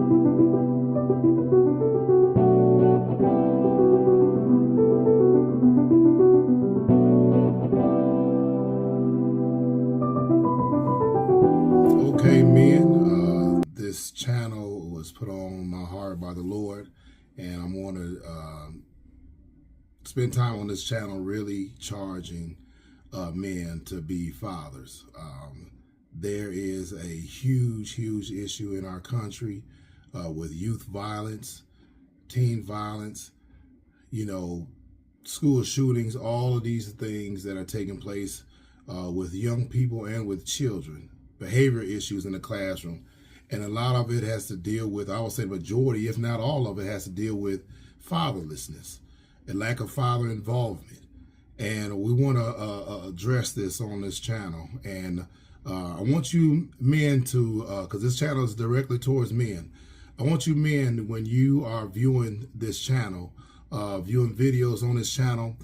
Okay, men, this channel was put on my heart by the Lord, and I'm going to spend time on this channel really charging men to be fathers. There is a huge issue in our country with youth violence, teen violence, school shootings, all of these things that are taking place with young people and with children. Behavior issues in the classroom. And a lot of it has to deal with, I would say majority, if not all of it, has to deal with fatherlessness, a lack of father involvement. And we want to address this on this channel. And I want you men to, because this channel is directly towards men, I want you men, when you are viewing this channel, viewing videos on this channel,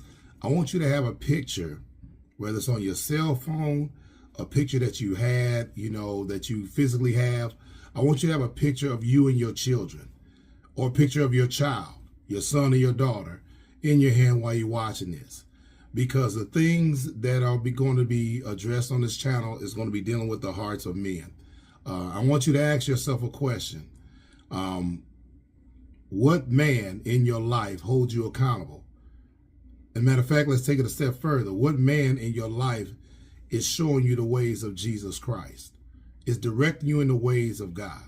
I want you to have a picture, whether it's on your cell phone, a picture that you had, that you physically have. I want you to have a picture of you and your children, or a picture of your child, your son or your daughter, in your hand while you're watching this. Because the things that are going to be addressed on this channel is going to be dealing with the hearts of men. I want you to ask yourself a question. What man in your life holds you accountable? As a matter of fact, let's take it a step further. What man in your life is showing you the ways of Jesus Christ? Is directing you in the ways of God?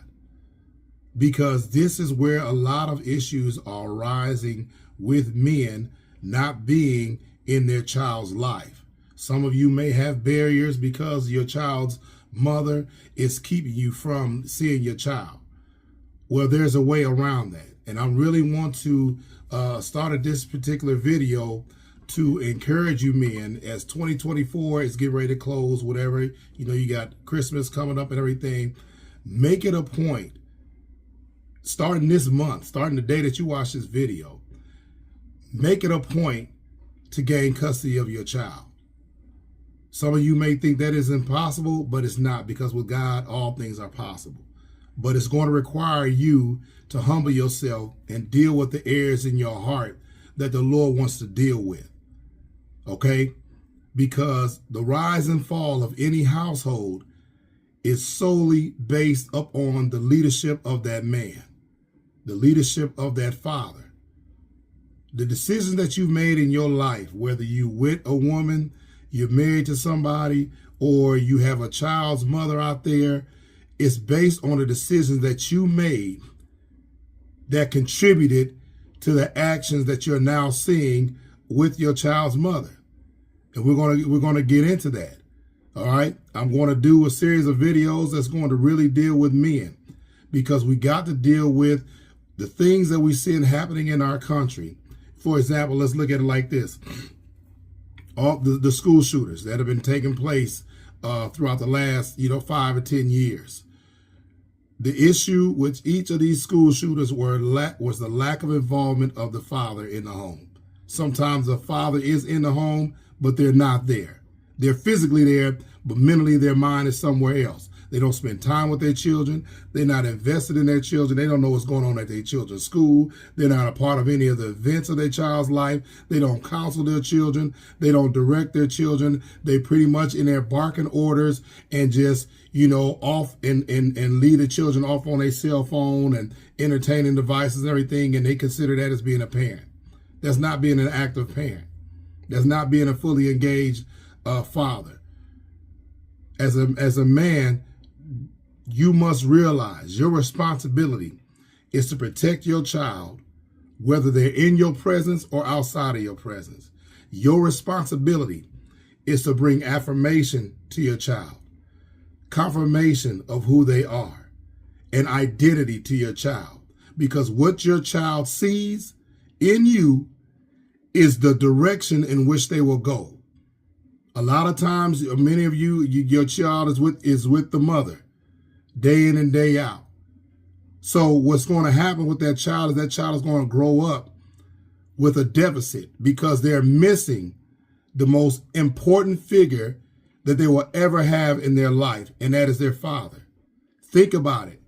Because this is where a lot of issues are arising with men not being in their child's life. Some of you may have barriers because your child's mother is keeping you from seeing your child. Well, there's a way around that. And I really want to start this particular video to encourage you men, as 2024 is getting ready to close, whatever, you got Christmas coming up and everything. Make it a point, starting this month, starting the day that you watch this video, make it a point to gain custody of your child. Some of you may think that is impossible, but it's not, because with God, all things are possible. But it's going to require you to humble yourself and deal with the areas in your heart that the Lord wants to deal with. Okay? Because the rise and fall of any household is solely based upon the leadership of that man, the leadership of that father. The decisions that you've made in your life, whether you with a woman, you're married to somebody, or you have a child's mother out there, it's based on the decisions that you made that contributed to the actions that you're now seeing with your child's mother. And we're going to get into that. All right. I'm going to do a series of videos that's going to really deal with men, because we got to deal with the things that we see happening in our country. For example, let's look at it like this. All the school shooters that have been taking place throughout the last, 5 or 10 years. The issue with each of these school shooters was the lack of involvement of the father in the home. Sometimes the father is in the home, but they're not there. They're physically there, but mentally their mind is somewhere else. They don't spend time with their children. They're not invested in their children. They don't know what's going on at their children's school. They're not a part of any of the events of their child's life. They don't counsel their children. They don't direct their children. They pretty much in their barking orders and just, off and lead the children off on their cell phone and entertaining devices and everything, and they consider that as being a parent. That's not being an active parent. That's not being a fully engaged father. As a man, you must realize your responsibility is to protect your child, whether they're in your presence or outside of your presence. Your responsibility is to bring affirmation to your child, confirmation of who they are, and identity to your child. Because what your child sees in you is the direction in which they will go. A lot of times, many of you, your child is with the mother, day in and day out. So what's going to happen with that child is going to grow up with a deficit, because they're missing the most important figure that they will ever have in their life, and that is their father. Think about it.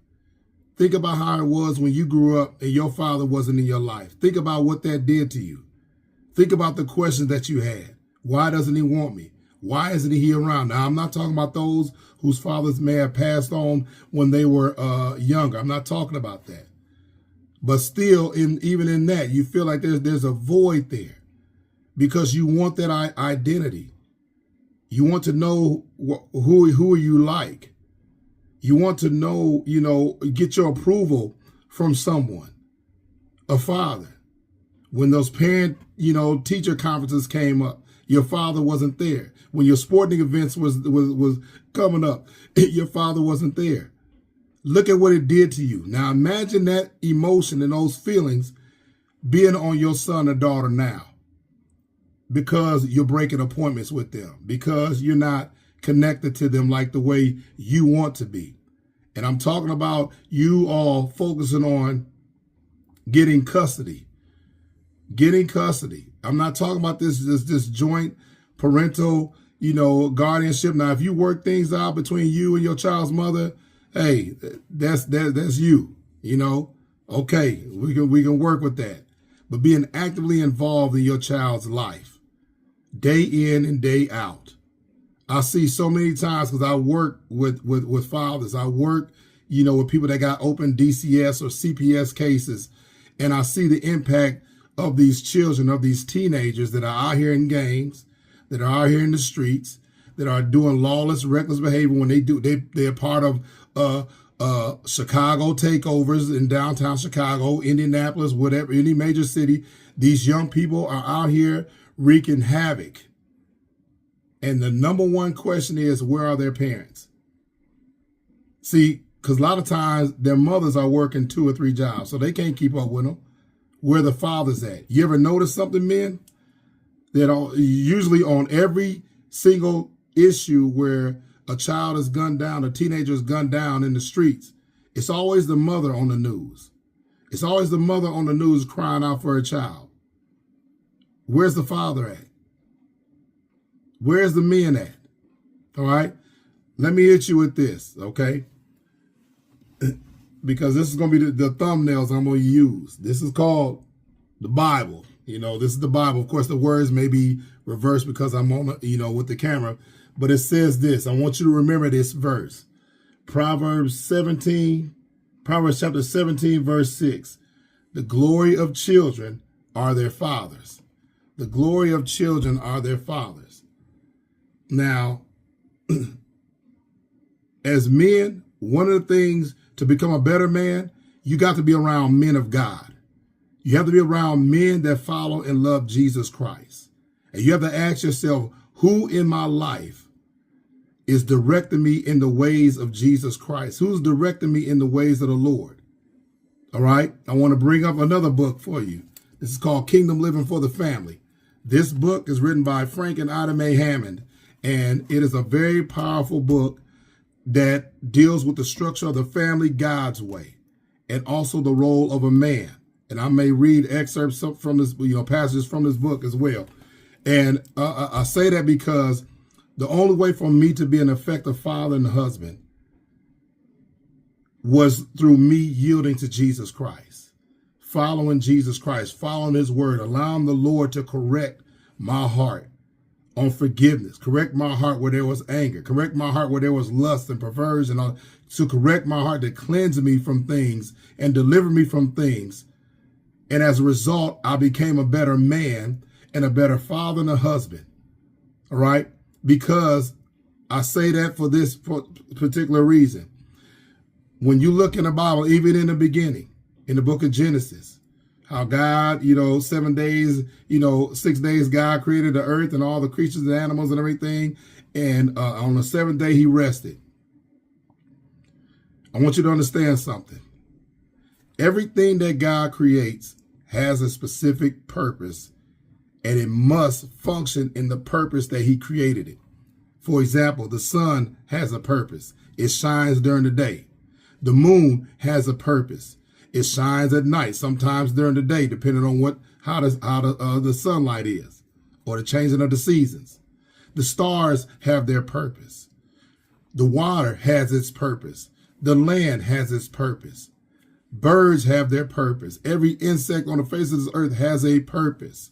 Think about how it was when you grew up and your father wasn't in your life. Think about what that did to you. Think about the questions that you had. Why doesn't he want me? Why isn't he around? Now, I'm not talking about those whose fathers may have passed on when they were younger. I'm not talking about that. But still, even in that, you feel like there's a void there because you want that identity. You want to know who are you like. You want to know, get your approval from someone, a father. When those parent, teacher conferences came up, your father wasn't there. When your sporting events was coming up, your father wasn't there. Look at what it did to you. Now imagine that emotion and those feelings being on your son or daughter now because you're breaking appointments with them, because you're not connected to them like the way you want to be. And I'm talking about you all focusing on getting custody. Getting custody. I'm not talking about this joint parental, guardianship. Now, if you work things out between you and your child's mother, hey, that's you. Okay, we can work with that. But being actively involved in your child's life, day in and day out. I see so many times because I work with fathers. I work, with people that got open DCS or CPS cases, and I see the impact of these children, of these teenagers that are out here in gangs, that are out here in the streets, that are doing lawless, reckless behavior when they're part of Chicago takeovers in downtown Chicago, Indianapolis, whatever, any major city. These young people are out here wreaking havoc. And the number one question is, where are their parents? See, because a lot of times their mothers are working 2 or 3 jobs, so they can't keep up with them. Where the father's at. You ever notice something, men? That usually on every single issue where a child is gunned down, a teenager is gunned down in the streets, it's always the mother on the news. It's always the mother on the news crying out for her child. Where's the father at? Where's the men at? All right? Let me hit you with this, okay? Because this is going to be the thumbnails I'm going to use. This is called the Bible. This is the Bible. Of course, the words may be reversed because I'm on, with the camera. But it says this. I want you to remember this verse. Proverbs chapter 17, verse 6. The glory of children are their fathers. The glory of children are their fathers. Now, as men, one of the things to become a better man, you got to be around men of God. You have to be around men that follow and love Jesus Christ. And you have to ask yourself, who in my life is directing me in the ways of Jesus Christ? Who's directing me in the ways of the Lord? All right. I want to bring up another book for you. This is called Kingdom Living for the Family. This book is written by Frank and Ida Mae Hammond, and it is a very powerful book that deals with the structure of the family God's way, and also the role of a man. And I may read excerpts from this, passages from this book as well. And I say that because the only way for me to be an effective father and husband was through me yielding to Jesus Christ, following Jesus Christ, following his word, allowing the Lord to correct my heart on forgiveness, correct my heart where there was anger, correct my heart where there was lust and perversion, to correct my heart, to cleanse me from things and deliver me from things. And as a result, I became a better man and a better father and a husband. All right? Because I say that for this particular reason. When you look in the Bible, even in the beginning, in the book of Genesis, how God, 7 days, 6 days, God created the earth and all the creatures and animals and everything. And on the 7th day, he rested. I want you to understand something. Everything that God creates has a specific purpose, and it must function in the purpose that he created it. For example, the sun has a purpose. It shines during the day. The moon has a purpose. It shines at night, sometimes during the day, depending on how the sunlight is, or the changing of the seasons. The stars have their purpose. The water has its purpose. The land has its purpose. Birds have their purpose. Every insect on the face of this earth has a purpose.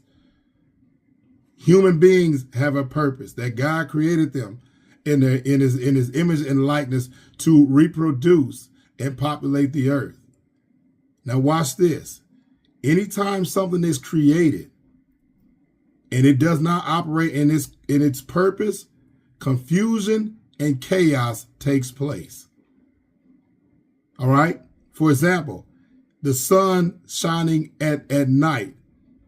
Human beings have a purpose, that God created them in his image and likeness to reproduce and populate the earth. Now watch this. Anytime something is created and it does not operate in its purpose, confusion and chaos takes place. All right? For example, the sun shining at night,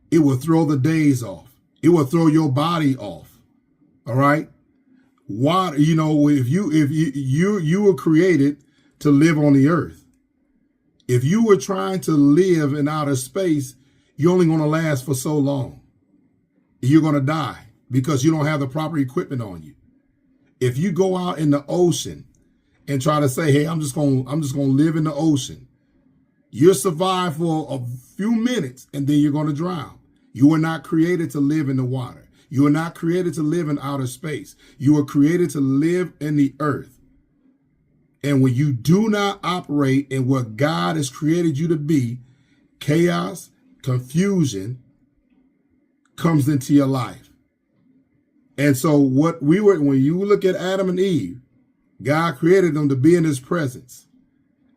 it will throw the days off. It will throw your body off. All right? Why, if you were created to live on the earth. If you were trying to live in outer space, you're only going to last for so long. You're going to die because you don't have the proper equipment on you. If you go out in the ocean and try to say, hey, I'm just going to live in the ocean, you'll survive for a few minutes and then you're going to drown. You were not created to live in the water. You were not created to live in outer space. You were created to live in the earth. And when you do not operate in what God has created you to be, chaos, confusion comes into your life. And so when you look at Adam and Eve, God created them to be in his presence.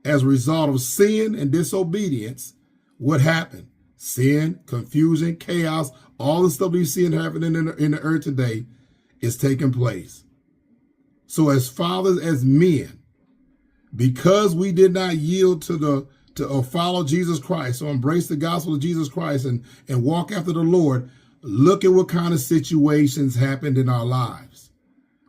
As a result of sin and disobedience, what happened? Sin, confusion, chaos, all the stuff we see happening in the earth today is taking place. So as fathers, as men, because we did not yield to follow Jesus Christ or embrace the gospel of Jesus Christ and walk after the Lord, look at what kind of situations happened in our lives.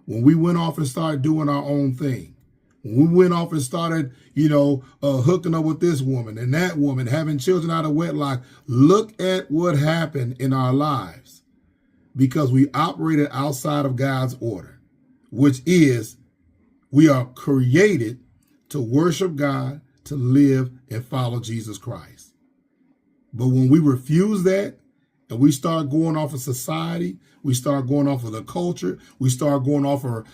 When we went off and started doing our own thing. When we went off and started, hooking up with this woman and that woman, having children out of wedlock, look at what happened in our lives because we operated outside of God's order, which is we are created to worship God, to live and follow Jesus Christ. But when we refuse that and we start going off of society, we start going off of the culture, we start going off of,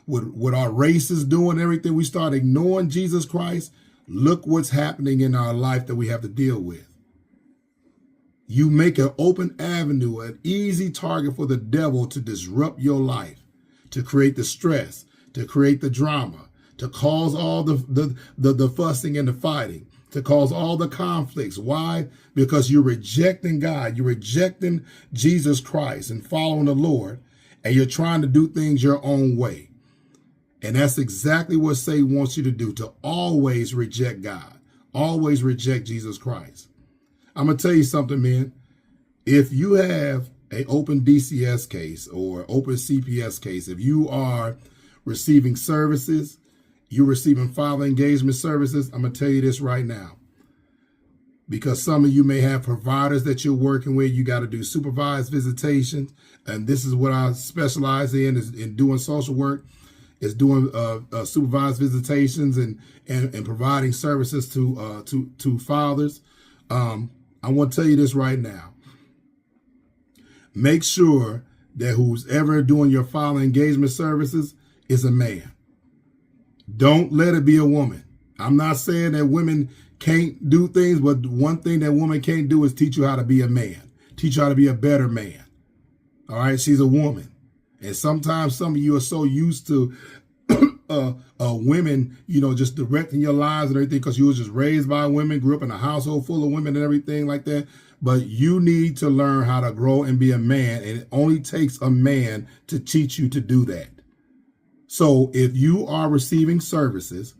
what our race is doing, everything, we start ignoring Jesus Christ, look what's happening in our life that we have to deal with. You make an open avenue, an easy target for the devil to disrupt your life, to create the stress, to create the drama, to cause all the fussing and the fighting, to cause all the conflicts. Why? Because you're rejecting God. You're rejecting Jesus Christ and following the Lord, and you're trying to do things your own way. And that's exactly what Satan wants you to do, to always reject God, always reject Jesus Christ. I'm going to tell you something, man. If you have an open DCS case or open CPS case, if you are receiving services, you're receiving father engagement services, I'm going to tell you this right now. Because some of you may have providers that you're working with, you got to do supervised visitations. And this is what I specialize in, is in doing social work, is doing supervised visitations and providing services to fathers. I want to tell you this right now. Make sure that who's ever doing your father engagement services is a man. Don't let it be a woman. I'm not saying that women can't do things, but one thing that woman can't do is teach you how to be a man, teach you how to be a better man. All right, she's a woman. And sometimes some of you are so used to women, just directing your lives and everything because you was just raised by women, grew up in a household full of women and everything like that. But you need to learn how to grow and be a man. And it only takes a man to teach you to do that. So if you are receiving services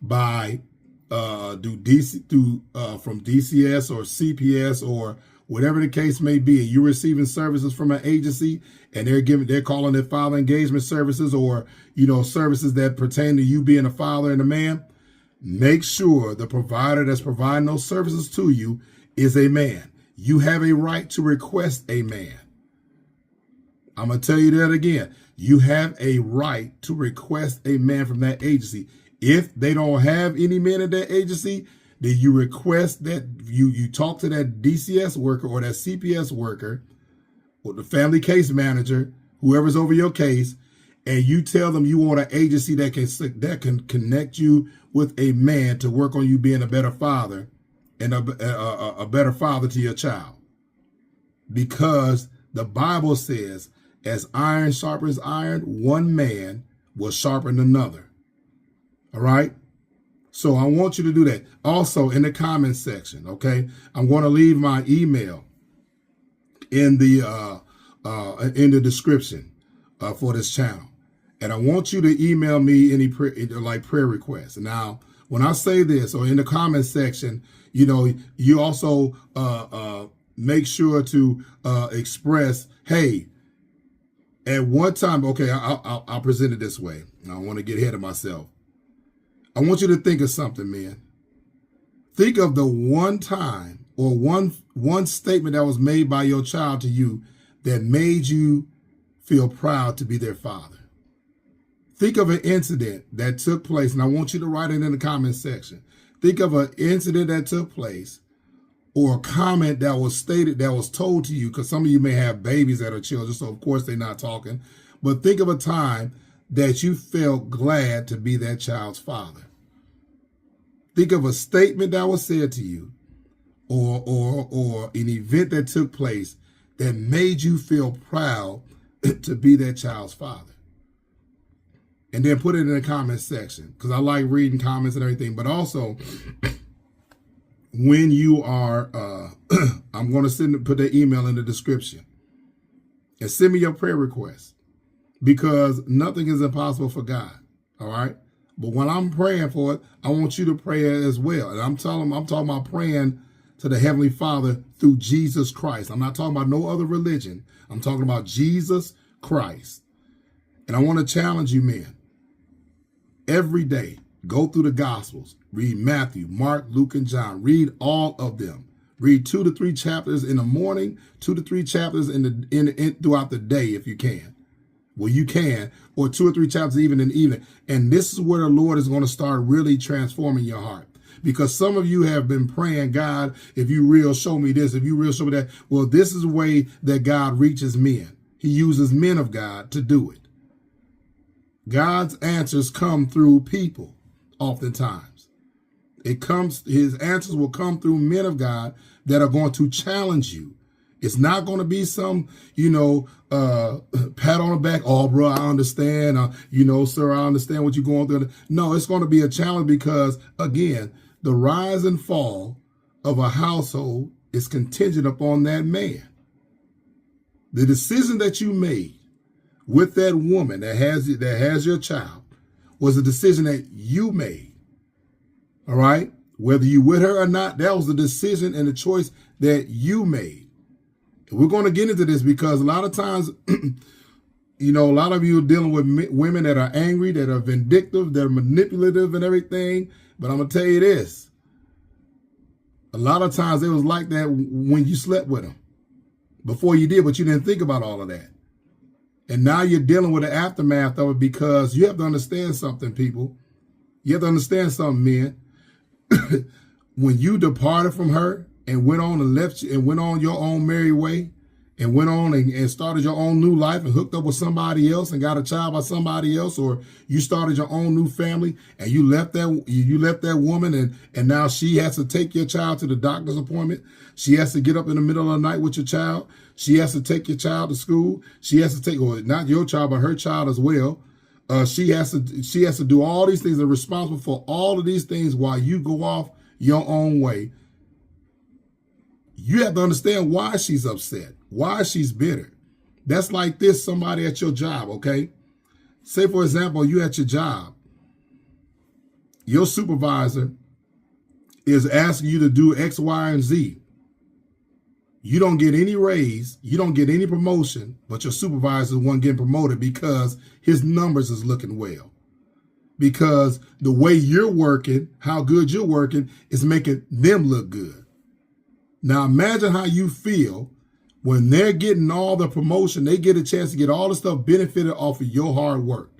by from DCS or CPS or whatever the case may be, and you're receiving services from an agency and they're calling it father engagement services or, services that pertain to you being a father and a man, make sure the provider that's providing those services to you is a man. You have a right to request a man. I'm going to tell you that again. You have a right to request a man from that agency. If they don't have any men in that agency, then you request that you talk to that DCS worker or that CPS worker or the family case manager, whoever's over your case, and you tell them you want an agency that can connect you with a man to work on you being a better father and a better father to your child. Because the Bible says, as iron sharpens iron, one man will sharpen another. All right? So I want you to do that. Also, in the comment section, okay, I'm going to leave my email in the description for this channel. And I want you to email me any prayer requests. Now, when I say this, or in the comment section, you know, you also make sure to express, hey, at one time, okay, I'll present it this way. I don't want to get ahead of myself. I want you to think of something, man. Think of the one time or one statement that was made by your child to you that made you feel proud to be their father. Think of an incident that took place, and I want you to write it in the comment section. Think of an incident that took place or a comment that was stated, that was told to you, because some of you may have babies that are children, so of course they're not talking. But think of a time that you felt glad to be that child's father. Think of a statement that was said to you or an event that took place that made you feel proud to be that child's father. And then put it in the comment section, because I like reading comments and everything. But also, when you are, I'm going to put the email in the description. And send me your prayer requests, because nothing is impossible for God. All right. But when I'm praying for it, I want you to pray as well. And I'm talking about praying to the Heavenly Father through Jesus Christ. I'm not talking about no other religion. I'm talking about Jesus Christ. And I want to challenge you, men. Every day, go through the Gospels. Read Matthew, Mark, Luke, and John. Read all of them. Read 2 to 3 chapters in the morning, 2 to 3 chapters throughout the day if you can. Well, you can, or 2 or 3 chapters even in the evening. And this is where the Lord is going to start really transforming your heart. Because some of you have been praying, God, if you real, show me this. If you real, show me that. Well, this is the way that God reaches men. He uses men of God to do it. God's answers come through people oftentimes. His answers will come through men of God that are going to challenge you. It's not going to be some, pat on the back. Oh, bro, I understand. Sir, I understand what you're going through. No, it's going to be a challenge because, again, the rise and fall of a household is contingent upon that man. The decision that you made with that woman that has your child was a decision that you made. All right? Whether you with her or not, that was the decision and the choice that you made. And we're going to get into this because a lot of times, a lot of you are dealing with women that are angry, that are vindictive, that are manipulative and everything. But I'm going to tell you this. A lot of times it was like that when you slept with them. Before you did, but you didn't think about all of that. And now you're dealing with the aftermath of it because you have to understand something, people. You have to understand something, men. When you departed from her and went on and left and went on your own merry way and went on and started your own new life and hooked up with somebody else and got a child by somebody else, or you started your own new family and you left that woman and now she has to take your child to the doctor's appointment. She has to get up in the middle of the night with your child. She has to take your child to school. She has to take, or not your child, but her child as well. She has to do all these things and responsible for all of these things while you go off your own way. You have to understand why she's upset, why she's bitter. That's like this, somebody at your job, okay? Say, for example, you at your job. Your supervisor is asking you to do X, Y, and Z. You don't get any raise, you don't get any promotion, but your supervisor is the one getting promoted because his numbers is looking well. Because the way you're working, how good you're working, is making them look good. Now imagine how you feel when they're getting all the promotion, they get a chance to get all the stuff benefited off of your hard work.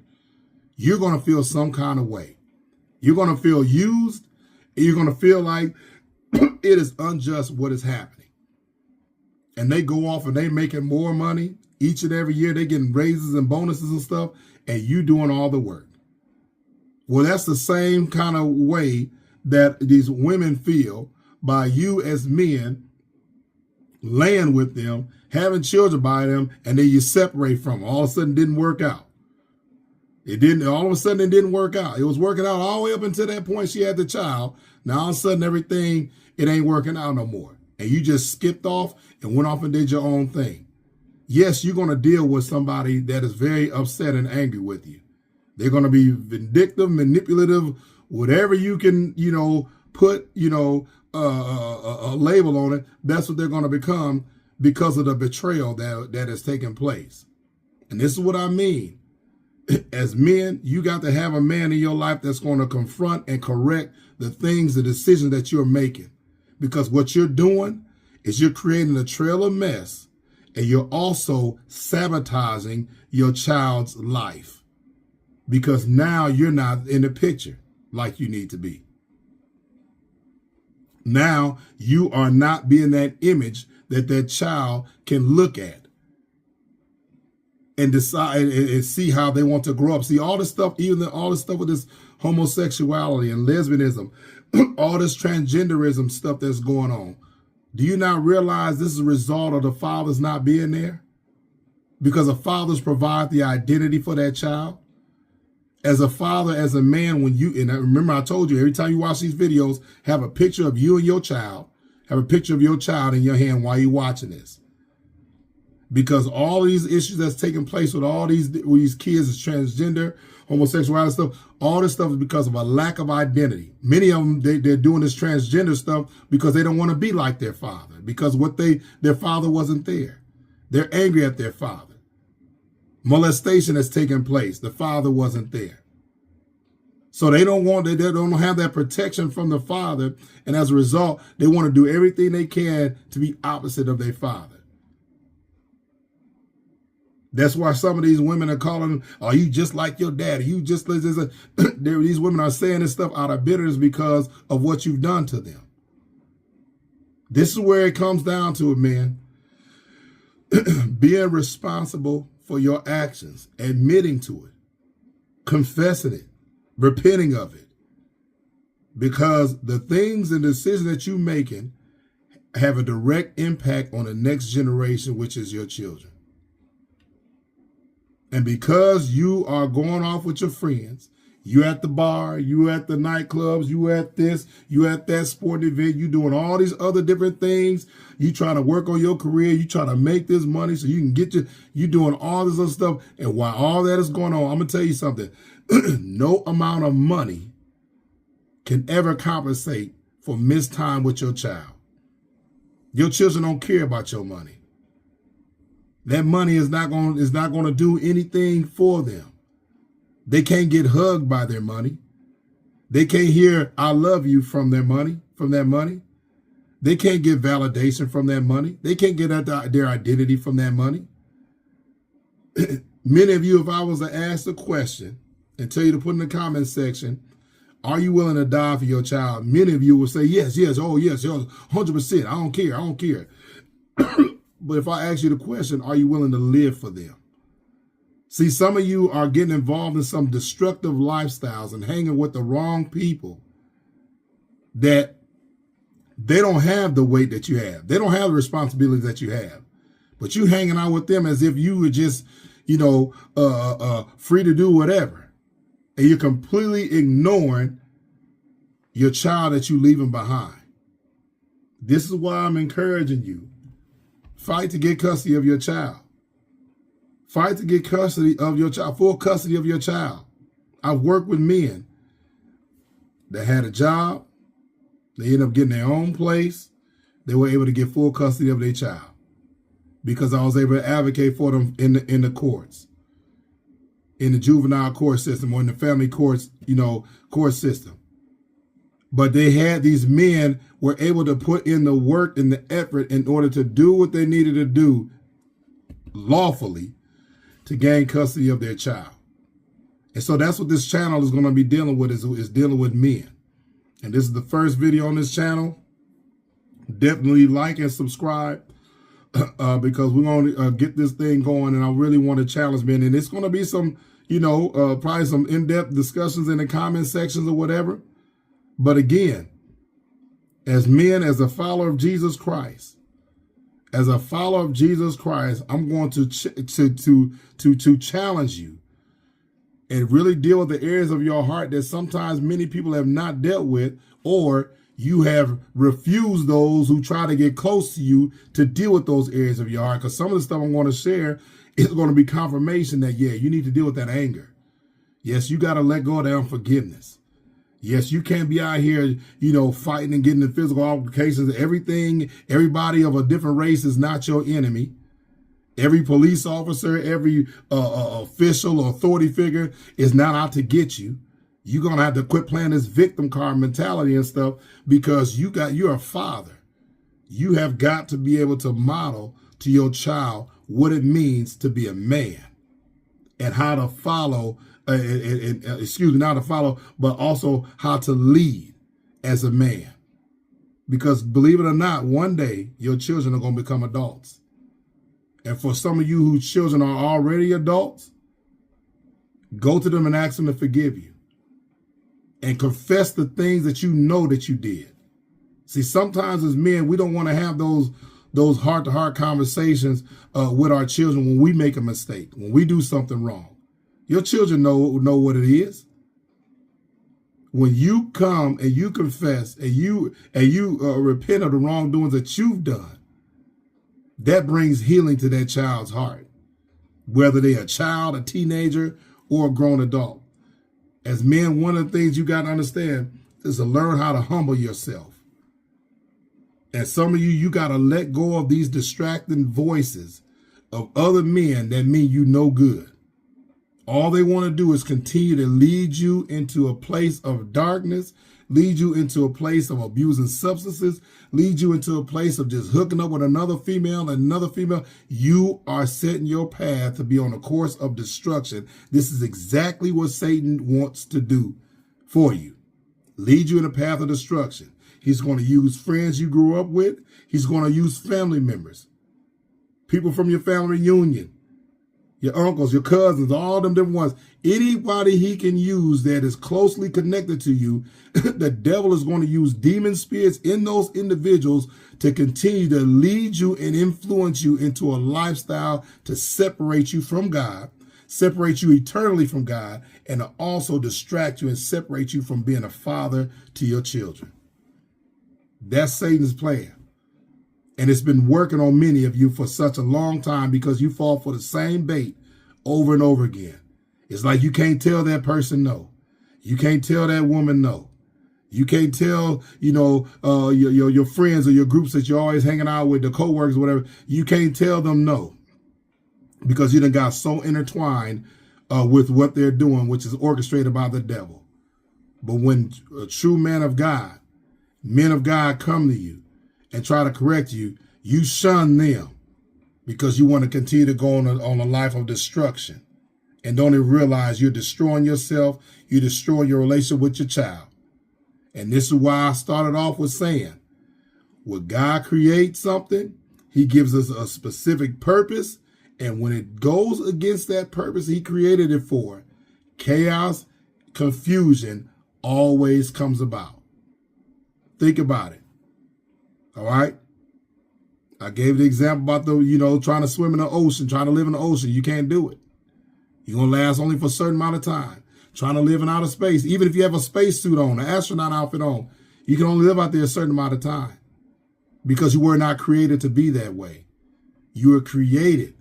You're going to feel some kind of way. You're going to feel used, and you're going to feel like it is unjust what is happening. And they go off and they making more money each and every year. They getting raises and bonuses and stuff. and you doing all the work. Well, that's the same kind of way that these women feel by you as men laying with them, having children by them, and then you separate from them. All of a sudden, it didn't work out. All of a sudden, it didn't work out. It was working out all the way up until that point she had the child. Now, all of a sudden, everything, it ain't working out no more. And you just skipped off and went off and did your own thing. Yes, you're going to deal with somebody that is very upset and angry with you. They're going to be vindictive, manipulative, whatever you can, put, a label on it. That's what they're going to become because of the betrayal that has taken place. And this is what I mean. As men, you got to have a man in your life that's going to confront and correct the things, the decisions that you're making. Because what you're doing is you're creating a trail of mess, and you're also sabotaging your child's life. Because now you're not in the picture like you need to be. Now you are not being that image that child can look at and decide and see how they want to grow up. See, all this stuff, all this stuff with this homosexuality and lesbianism, all this transgenderism stuff that's going on. Do you not realize this is a result of the fathers not being there? Because the fathers provide the identity for that child. As a father, as a man, and remember I told you, every time you watch these videos, have a picture of you and your child, have a picture of your child in your hand while you're watching this. Because all these issues that's taking place with all these kids is transgender, homosexuality stuff, all this stuff is because of a lack of identity. Many of them, they're doing this transgender stuff because they don't want to be like their father, because their father wasn't there. They're angry at their father. Molestation has taken place. The father wasn't there. So they don't have that protection from the father. And as a result, they want to do everything they can to be opposite of their father. That's why some of these women are calling, are you just like your daddy? You just like this. These women are saying this stuff out of bitterness because of what you've done to them. This is where it comes down to it, man. Being responsible for your actions, admitting to it, confessing it, repenting of it. Because the things and decisions that you're making have a direct impact on the next generation, which is your children. And because you are going off with your friends, you at the bar, you at the nightclubs, you at this, you at that sporting event, you doing all these other different things, you trying to work on your career, you trying to make this money so you can get you doing all this other stuff. And while all that is going on, I'm going to tell you something. No amount of money can ever compensate for missed time with your child. Your children don't care about your money. That money is not going to do anything for them. They can't get hugged by their money. They can't hear "I love you" from their money, from that money. They can't get validation from that money. They can't get their identity from that money. Many of you, if I was to ask the question and tell you to put in the comment section, are you willing to die for your child? Many of you will say, yes, oh yes, 100%. I don't care. But if I ask you the question, are you willing to live for them? See, some of you are getting involved in some destructive lifestyles and hanging with the wrong people that they don't have the weight that you have. They don't have the responsibilities that you have. But you hanging out with them as if you were just, free to do whatever. And you're completely ignoring your child that you're leaving behind. This is why I'm encouraging you. Fight to get custody of your child. Fight to get custody of your child, full custody of your child. I've worked with men that had a job. They ended up getting their own place. They were able to get full custody of their child because I was able to advocate for them in the courts, in the juvenile court system or in the family courts, court system. But these men were able to put in the work and the effort in order to do what they needed to do lawfully to gain custody of their child. And so that's what this channel is going to be dealing with, is dealing with men. And this is the first video on this channel. Definitely like and subscribe because we're going to get this thing going. And I really want to challenge men. And it's going to be some probably some in-depth discussions in the comment sections or whatever. But again, as men, as a follower of Jesus Christ, I'm going to challenge you and really deal with the areas of your heart that sometimes many people have not dealt with, or you have refused those who try to get close to you to deal with those areas of your heart. Because some of the stuff I'm going to share is going to be confirmation that, yeah, you need to deal with that anger. Yes, you got to let go of that unforgiveness. Yes, you can't be out here, fighting and getting in physical altercations. Everybody of a different race is not your enemy. Every police officer, every official or authority figure is not out to get you. You're going to have to quit playing this victim card mentality and stuff, because you're a father. You have got to be able to model to your child what it means to be a man and how to follow, not to follow, but also how to lead as a man. Because believe it or not, one day your children are going to become adults. And for some of you whose children are already adults, go to them and ask them to forgive you. And confess the things that you know that you did. See, sometimes as men, we don't want to have those heart-to-heart conversations with our children when we make a mistake, when we do something wrong. Your children know what it is. When you come and you confess and you repent of the wrongdoings that you've done, that brings healing to that child's heart, whether they're a child, a teenager, or a grown adult. As men, one of the things you got to understand is to learn how to humble yourself. And some of you got to let go of these distracting voices of other men that mean you no good. All they want to do is continue to lead you into a place of darkness, lead you into a place of abusing substances, lead you into a place of just hooking up with another female and another female. You are setting your path to be on a course of destruction. This is exactly what Satan wants to do for you. Lead you in a path of destruction. He's going to use friends you grew up with. He's going to use family members, people from your family reunion, your uncles, your cousins, all them different ones. Anybody he can use that is closely connected to you, the devil is going to use demon spirits in those individuals to continue to lead you and influence you into a lifestyle to separate you from God, separate you eternally from God, and to also distract you and separate you from being a father to your children. That's Satan's plan. And it's been working on many of you for such a long time because you fall for the same bait over and over again. It's like you can't tell that person no. You can't tell that woman no. You can't tell, your friends or your groups that you're always hanging out with, the co-workers or whatever. You can't tell them no because you done got so intertwined with what they're doing, which is orchestrated by the devil. But when a true men of God come to you and try to correct you, you shun them because you want to continue to go on a life of destruction and don't even realize you're destroying yourself. You destroy your relationship with your child. And this is why I started off with saying, when God creates something, he gives us a specific purpose. And when it goes against that purpose he created it for, chaos, confusion always comes about. Think about it. All right. I gave the example about trying to swim in the ocean, trying to live in the ocean. You can't do it. You're going to last only for a certain amount of time. Trying to live in outer space, even if you have a spacesuit on, an astronaut outfit on, you can only live out there a certain amount of time because you were not created to be that way. You were created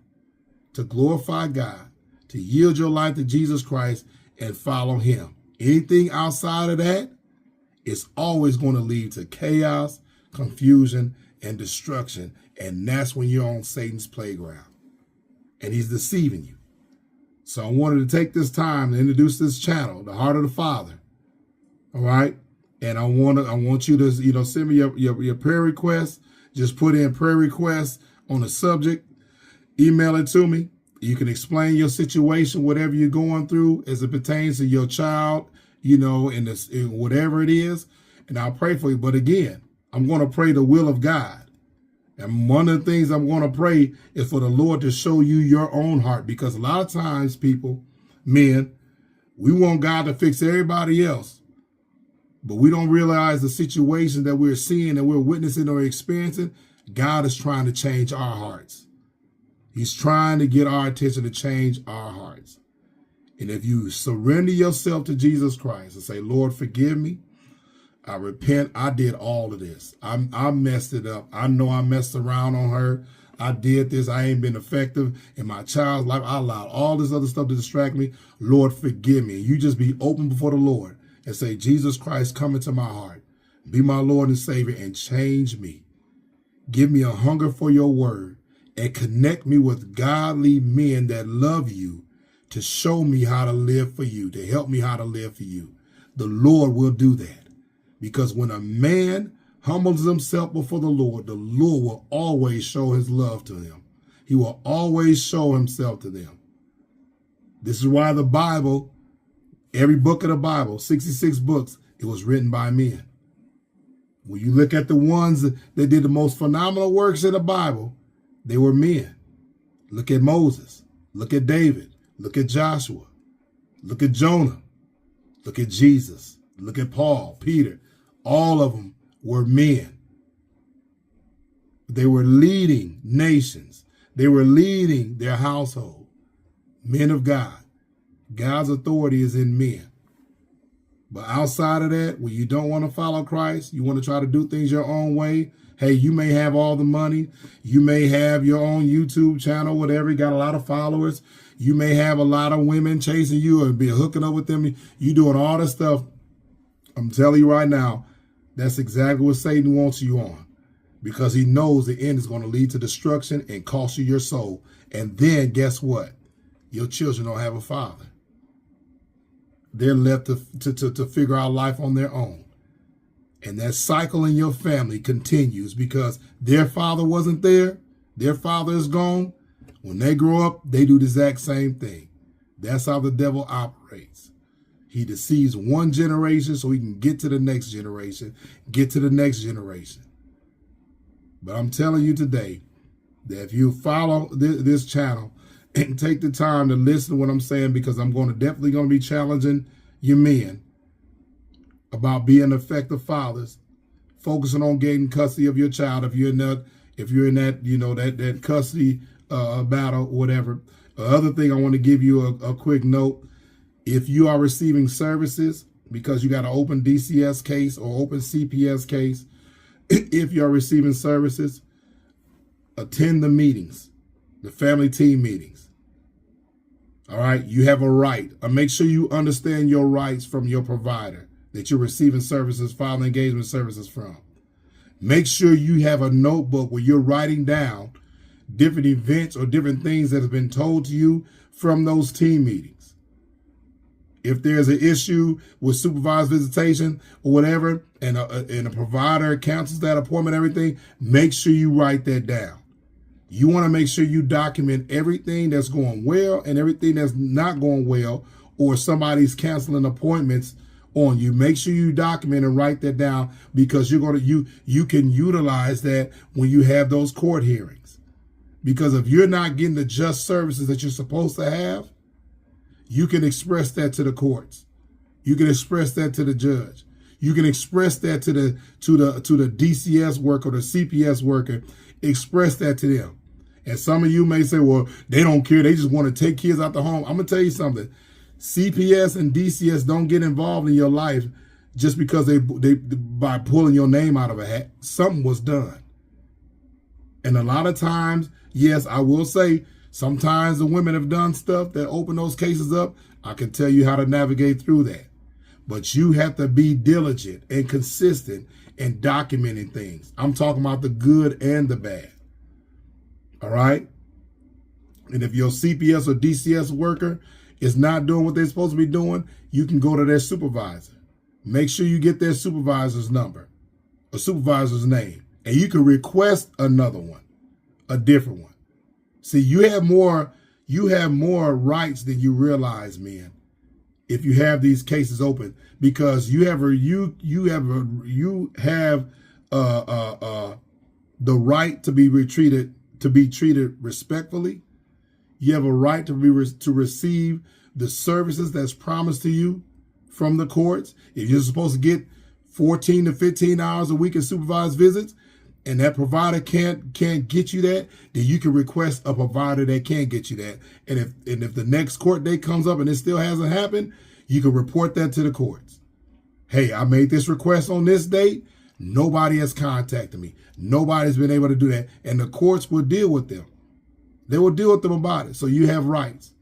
to glorify God, to yield your life to Jesus Christ and follow him. Anything outside of that is always going to lead to chaos, confusion, and destruction. And that's when you're on Satan's playground and he's deceiving you. So I wanted to take this time to introduce this channel, The Heart of the Father. All right. And I want you to, send me your prayer requests. Just put in prayer requests on the subject. Email it to me. You can explain your situation, whatever you're going through as it pertains to your child, in whatever it is. And I'll pray for you. But again, I'm going to pray the will of God. And one of the things I'm going to pray is for the Lord to show you your own heart. Because a lot of times, people, men. We want God to fix everybody else, but we don't realize the situation that we're seeing and we're witnessing or experiencing. God is trying to change our hearts. He's trying to get our attention to change our hearts. And if you surrender yourself to Jesus Christ and say, Lord, forgive me. I repent. I did all of this. I messed it up. I know I messed around on her. I did this. I ain't been effective in my child's life. I allowed all this other stuff to distract me. Lord, forgive me. You just be open before the Lord and say, Jesus Christ, come into my heart. Be my Lord and Savior and change me. Give me a hunger for your word and connect me with godly men that love you to show me how to live for you, to help me how to live for you. The Lord will do that. Because when a man humbles himself before the Lord will always show his love to him. He will always show himself to them. This is why the Bible, every book of the Bible, 66 books, it was written by men. When you look at the ones that did the most phenomenal works in the Bible, they were men. Look at Moses. Look at David. Look at Joshua. Look at Jonah. Look at Jesus. Look at Paul, Peter. All of them were men. They were leading nations. They were leading their household. Men of God. God's authority is in men. But outside of that, when you don't want to follow Christ, you want to try to do things your own way. Hey, you may have all the money. You may have your own YouTube channel, whatever. You got a lot of followers. You may have a lot of women chasing you or be hooking up with them. You doing all this stuff. I'm telling you right now, that's exactly what Satan wants you on, because he knows the end is going to lead to destruction and cost you your soul. And then guess what? Your children don't have a father. They're left to figure out life on their own. And that cycle in your family continues because their father wasn't there. Their father is gone. When they grow up, they do the exact same thing. That's how the devil operates. He deceives one generation so he can get to the next generation, get to the next generation. But I'm telling you today that if you follow this channel and take the time to listen to what I'm saying, because I'm definitely going to be challenging you men about being effective fathers, focusing on getting custody of your child. If you're in that, that custody battle, whatever. Other thing I want to give you a quick note. If you are receiving services because you got an open DCS case or open CPS case, if you're receiving services, attend the meetings, the family team meetings. All right, you have a right. Make sure you understand your rights from your provider that you're receiving services, filing engagement services from. Make sure you have a notebook where you're writing down different events or different things that have been told to you from those team meetings. If there's an issue with supervised visitation or whatever, and a provider cancels that appointment, everything, make sure you write that down. You want to make sure you document everything that's going well and everything that's not going well, or somebody's canceling appointments on you. Make sure you document and write that down, because you can utilize that when you have those court hearings. Because if you're not getting the just services that you're supposed to have, you can express that to the courts. You can express that to the judge. You can express that to the DCS worker or the CPS worker. Express that to them. And some of you may say, well, they don't care. They just want to take kids out the home. I'm going to tell you something. CPS and DCS don't get involved in your life just because they by pulling your name out of a hat. Something was done. And a lot of times, yes, I will say, sometimes the women have done stuff that open those cases up. I can tell you how to navigate through that. But you have to be diligent and consistent in documenting things. I'm talking about the good and the bad. All right? And if your CPS or DCS worker is not doing what they're supposed to be doing, you can go to their supervisor. Make sure you get their supervisor's number or supervisor's name. And you can request another one, a different one. See, you have more rights than you realize, men, if you have these cases open, because you have the right to be treated respectfully. You have a right to receive the services that's promised to you from the courts. If you're supposed to get 14 to 15 hours a week in supervised visits, and that provider can't get you that, then you can request a provider that can get you that. And if the next court date comes up and it still hasn't happened, you can report that to the courts. Hey, I made this request on this date. Nobody has contacted me. Nobody's been able to do that. And the courts will deal with them. They will deal with them about it. So you have rights.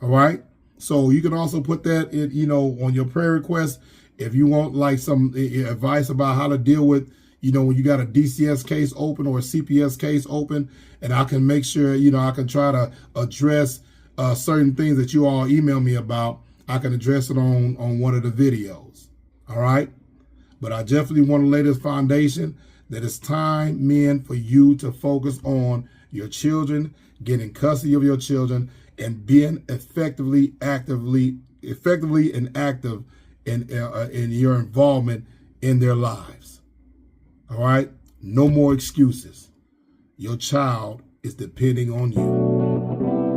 All right? So you can also put that in, on your prayer request. If you want like some advice about how to deal with, when you got a DCS case open or a CPS case open, and I can make sure, I can try to address certain things that you all email me about. I can address it on one of the videos. All right? But I definitely want to lay this foundation that it's time, men, for you to focus on your children, getting custody of your children, and being effectively and active in your involvement in their lives. All right? No more excuses. Your child is depending on you.